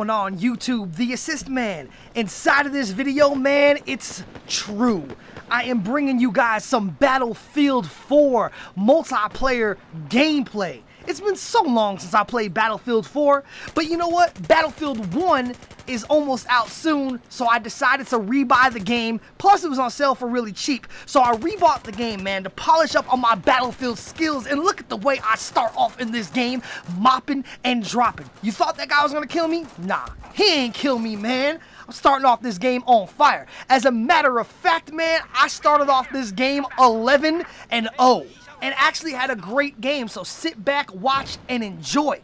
going on, YouTube? The Assist Man. Inside of this video, man, it's true. I am bringing you guys some Battlefield 4 multiplayer gameplay. It's been so long since I played Battlefield 4, but you know what? Battlefield 1 is almost out soon, so I decided to rebuy the game. Plus, it was on sale for really cheap, so I rebought the game, man, to polish up on my Battlefield skills. And look at the way I start off in this game, mopping and dropping. You thought that guy was gonna kill me? Nah, he ain't kill me, man. I'm starting off this game on fire. As a matter of fact, man, I started off this game 11-0. And actually had a great game, so sit back, watch, and enjoy.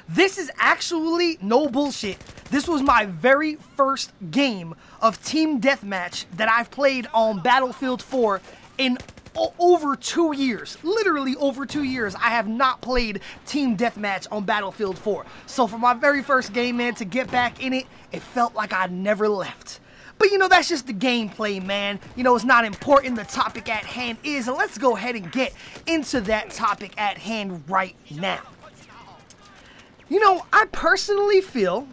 This is actually, no bullshit, this was my very first game of Team Deathmatch that I've played on Battlefield 4 in over 2 years. Literally over 2 years, I have not played Team Deathmatch on Battlefield 4. So for my very first game, man, to get back in it, it felt like I never left. But you know, that's just the gameplay, man. You know, it's not important. The topic at hand is, and let's go ahead and get into that topic at hand right now. You know, I personally feel,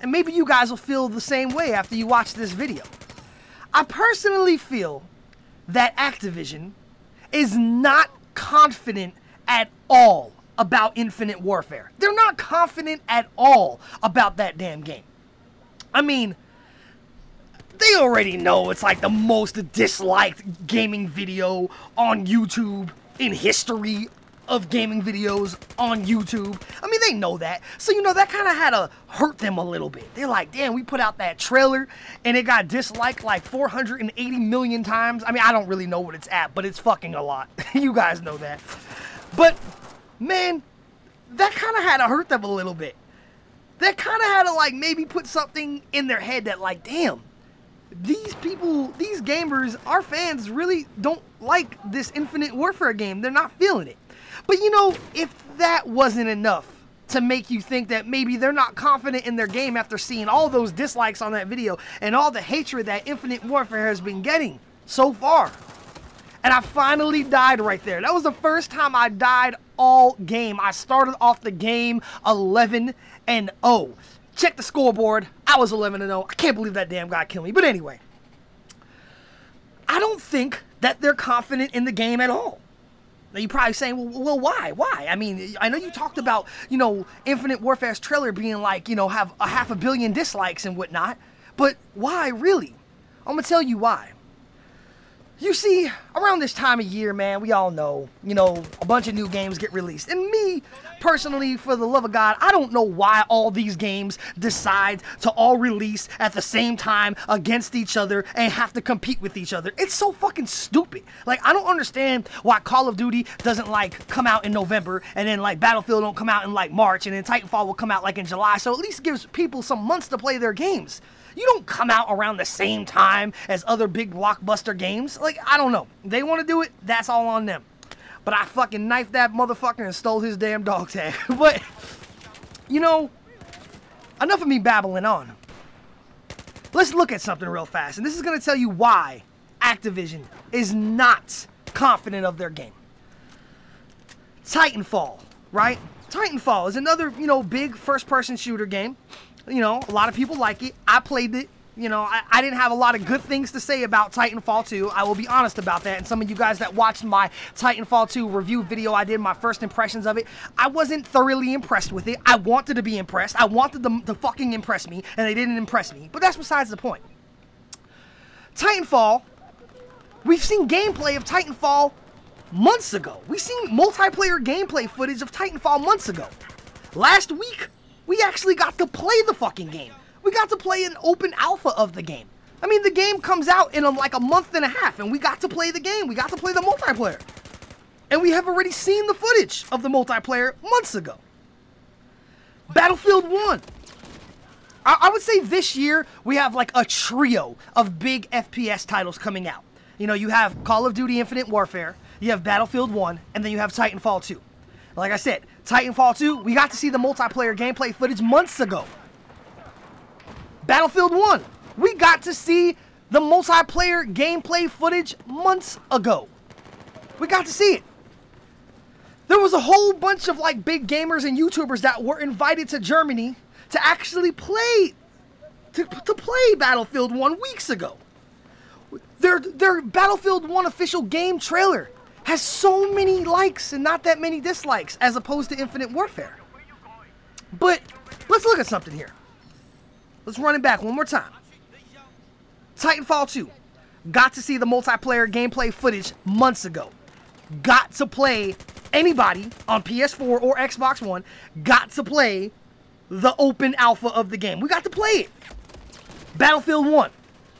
and maybe you guys will feel the same way after you watch this video, I personally feel that Activision is not confident at all about Infinite Warfare. They're not confident at all about that damn game. I mean, they already know it's like the most disliked gaming video on YouTube in history of gaming videos on YouTube. I mean, they know that. So, you know, that kind of had to hurt them a little bit. They're like, damn, we put out that trailer and it got disliked like 480 million times. I mean, I don't really know what it's at, but it's fucking a lot. You guys know that. But, man, that kind of had to hurt them a little bit. That kind of had to, like, maybe put something in their head that, like, damn, these people, these gamers, our fans really don't like this Infinite Warfare game. They're not feeling it. But you know, if that wasn't enough to make you think that maybe they're not confident in their game after seeing all those dislikes on that video and all the hatred that Infinite Warfare has been getting so far. And I finally died right there. That was the first time I died all game. I started off the game 11-0. Check the scoreboard. I was 11-0. I can't believe that damn guy killed me. But anyway, I don't think that they're confident in the game at all. Now you're probably saying, well, why? Why? I mean, I know you talked about, you know, Infinite Warfare's trailer being like, you know, have a 500 million dislikes and whatnot. But why, really? I'm going to tell you why. You see, around this time of year, man, we all know, you know, a bunch of new games get released. And me, personally, for the love of God, I don't know why all these games decide to all release at the same time against each other and have to compete with each other. It's so fucking stupid. Like, I don't understand why Call of Duty doesn't, like, come out in November, and then, like, Battlefield don't come out in, like, March, and then Titanfall will come out, like, in July. So at least gives people some months to play their games. You don't come out around the same time as other big blockbuster games. Like, I don't know. They want to do it, that's all on them. But I fucking knifed that motherfucker and stole his damn dog tag. But, you know, enough of me babbling on. Let's look at something real fast. And this is going to tell you why Activision is not confident of their game. Titanfall, right? Titanfall is another, you know, big first-person shooter game. You know, a lot of people like it. I played it. You know, I didn't have a lot of good things to say about Titanfall 2. I will be honest about that. And some of you guys that watched my Titanfall 2 review video, I did my first impressions of it. I wasn't thoroughly impressed with it. I wanted to be impressed. I wanted them to fucking impress me, and they didn't impress me. But that's besides the point. Titanfall, we've seen gameplay of Titanfall months ago. We've seen multiplayer gameplay footage of Titanfall months ago. Last week, we actually got to play the fucking game. We got to play an open alpha of the game. I mean, the game comes out in like a month and a half, and we got to play the game. We got to play the multiplayer. And we have already seen the footage of the multiplayer months ago. Battlefield 1. I would say this year, we have like a trio of big FPS titles coming out. You know, you have Call of Duty Infinite Warfare, you have Battlefield 1, and then you have Titanfall 2. Like I said, Titanfall 2, we got to see the multiplayer gameplay footage months ago. Battlefield 1, we got to see the multiplayer gameplay footage months ago. We got to see it. There was a whole bunch of like big gamers and YouTubers that were invited to Germany to actually play, to play Battlefield 1 weeks ago. Their Battlefield 1 official game trailer has so many likes and not that many dislikes as opposed to Infinite Warfare. But let's look at something here. Let's run it back one more time. Titanfall 2. Got to see the multiplayer gameplay footage months ago. Got to play, anybody on PS4 or Xbox One got to play the open alpha of the game. We got to play it. Battlefield 1.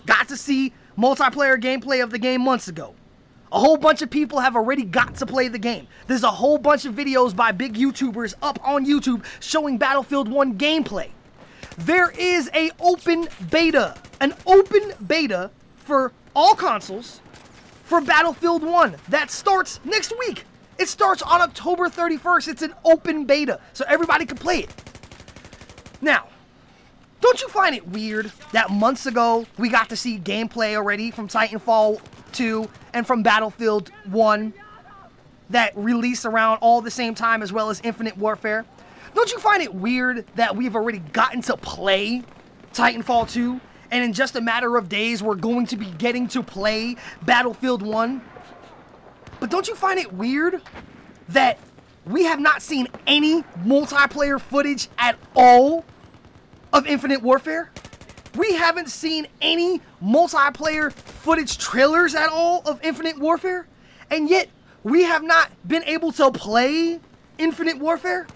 Got to see multiplayer gameplay of the game months ago. A whole bunch of people have already got to play the game. There's a whole bunch of videos by big YouTubers up on YouTube showing Battlefield 1 gameplay. There is an open beta for all consoles for Battlefield 1 that starts next week. It starts on October 31st. It's an open beta, so everybody can play it. Now, don't you find it weird that months ago we got to see gameplay already from Titanfall 2 and from Battlefield 1 that released around all the same time, as well as Infinite Warfare? Don't you find it weird that we've already gotten to play Titanfall 2, and in just a matter of days we're going to be getting to play Battlefield 1? But don't you find it weird that we have not seen any multiplayer footage at all of Infinite Warfare? We haven't seen any multiplayer footage trailers at all of Infinite Warfare, and yet we have not been able to play Infinite Warfare?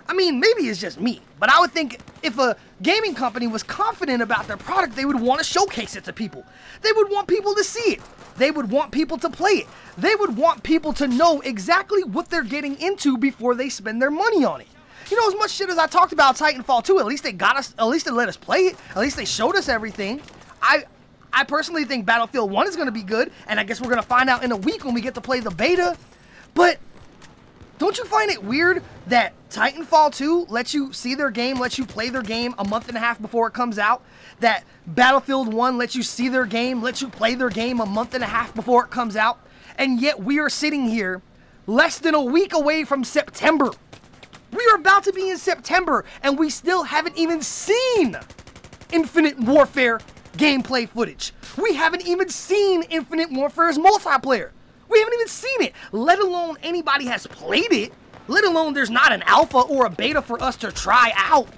I mean, maybe it's just me, but I would think if a gaming company was confident about their product, they would want to showcase it to people. They would want people to see it. They would want people to play it. They would want people to know exactly what they're getting into before they spend their money on it. You know, as much shit as I talked about Titanfall 2, at least they got us, at least they let us play it. At least they showed us everything. I personally think Battlefield 1 is going to be good, and I guess we're going to find out in a week when we get to play the beta. But don't you find it weird that Titanfall 2 lets you see their game, lets you play their game a month and a half before it comes out? That Battlefield 1 lets you see their game, lets you play their game a month and a half before it comes out? And yet we are sitting here less than a week away from September. We are about to be in September, and we still haven't even seen Infinite Warfare gameplay footage. We haven't even seen Infinite Warfare's multiplayer. We haven't even seen it, let alone anybody has played it, let alone there's not an alpha or a beta for us to try out.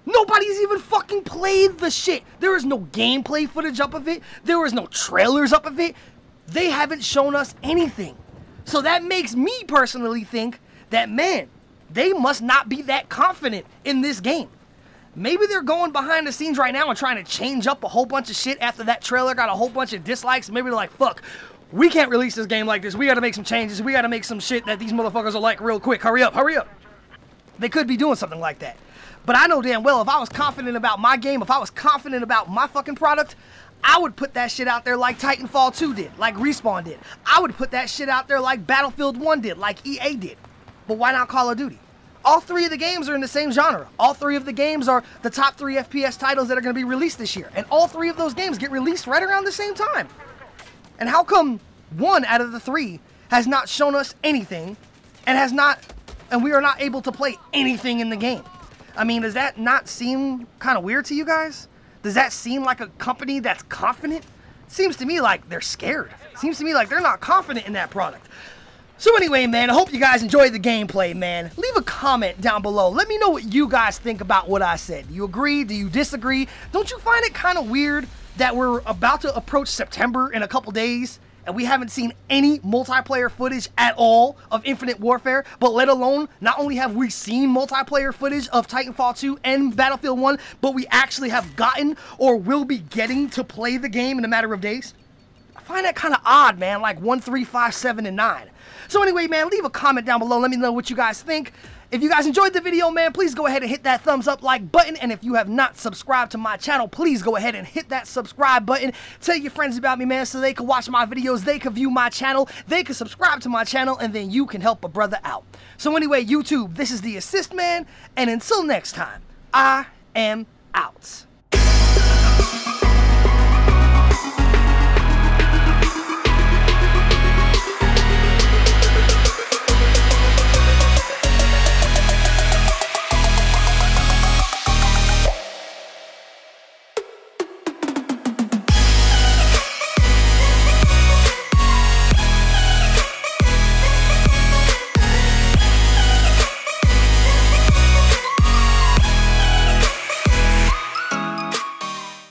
Nobody's even fucking played the shit. There is no gameplay footage up of it. There is no trailers up of it. They haven't shown us anything. So that makes me personally think that, man, they must not be that confident in this game. Maybe they're going behind the scenes right now and trying to change up a whole bunch of shit after that trailer got a whole bunch of dislikes. Maybe they're like, fuck, we can't release this game like this. We got to make some changes. We got to make some shit that these motherfuckers will like real quick. Hurry up, hurry up. They could be doing something like that. But I know damn well if I was confident about my game, if I was confident about my fucking product, I would put that shit out there like Titanfall 2 did, like Respawn did. I would put that shit out there like Battlefield 1 did, like EA did. But why not Call of Duty? All three of the games are in the same genre. All three of the games are the top 3 FPS titles that are going to be released this year. And all 3 of those games get released right around the same time. And how come 1 out of the 3 has not shown us anything and we are not able to play anything in the game? I mean, does that not seem kind of weird to you guys? Does that seem like a company that's confident? It seems to me like they're scared. It seems to me like they're not confident in that product. So anyway, man, I hope you guys enjoyed the gameplay, man. Leave a comment down below. Let me know what you guys think about what I said. Do you agree? Do you disagree? Don't you find it kind of weird that we're about to approach September in a couple days and we haven't seen any multiplayer footage at all of Infinite Warfare, but let alone, not only have we seen multiplayer footage of Titanfall 2 and Battlefield 1, but we actually have gotten or will be getting to play the game in a matter of days? I find that kind of odd, man, like 1, 3, 5, 7, and 9. So anyway, man, leave a comment down below. Let me know what you guys think. If you guys enjoyed the video, man, please go ahead and hit that thumbs up like button. And if you have not subscribed to my channel, please go ahead and hit that subscribe button. Tell your friends about me, man, so they can watch my videos, they can view my channel, they can subscribe to my channel, and then you can help a brother out. So anyway, YouTube, this is the Assist Man, and until next time, I am out.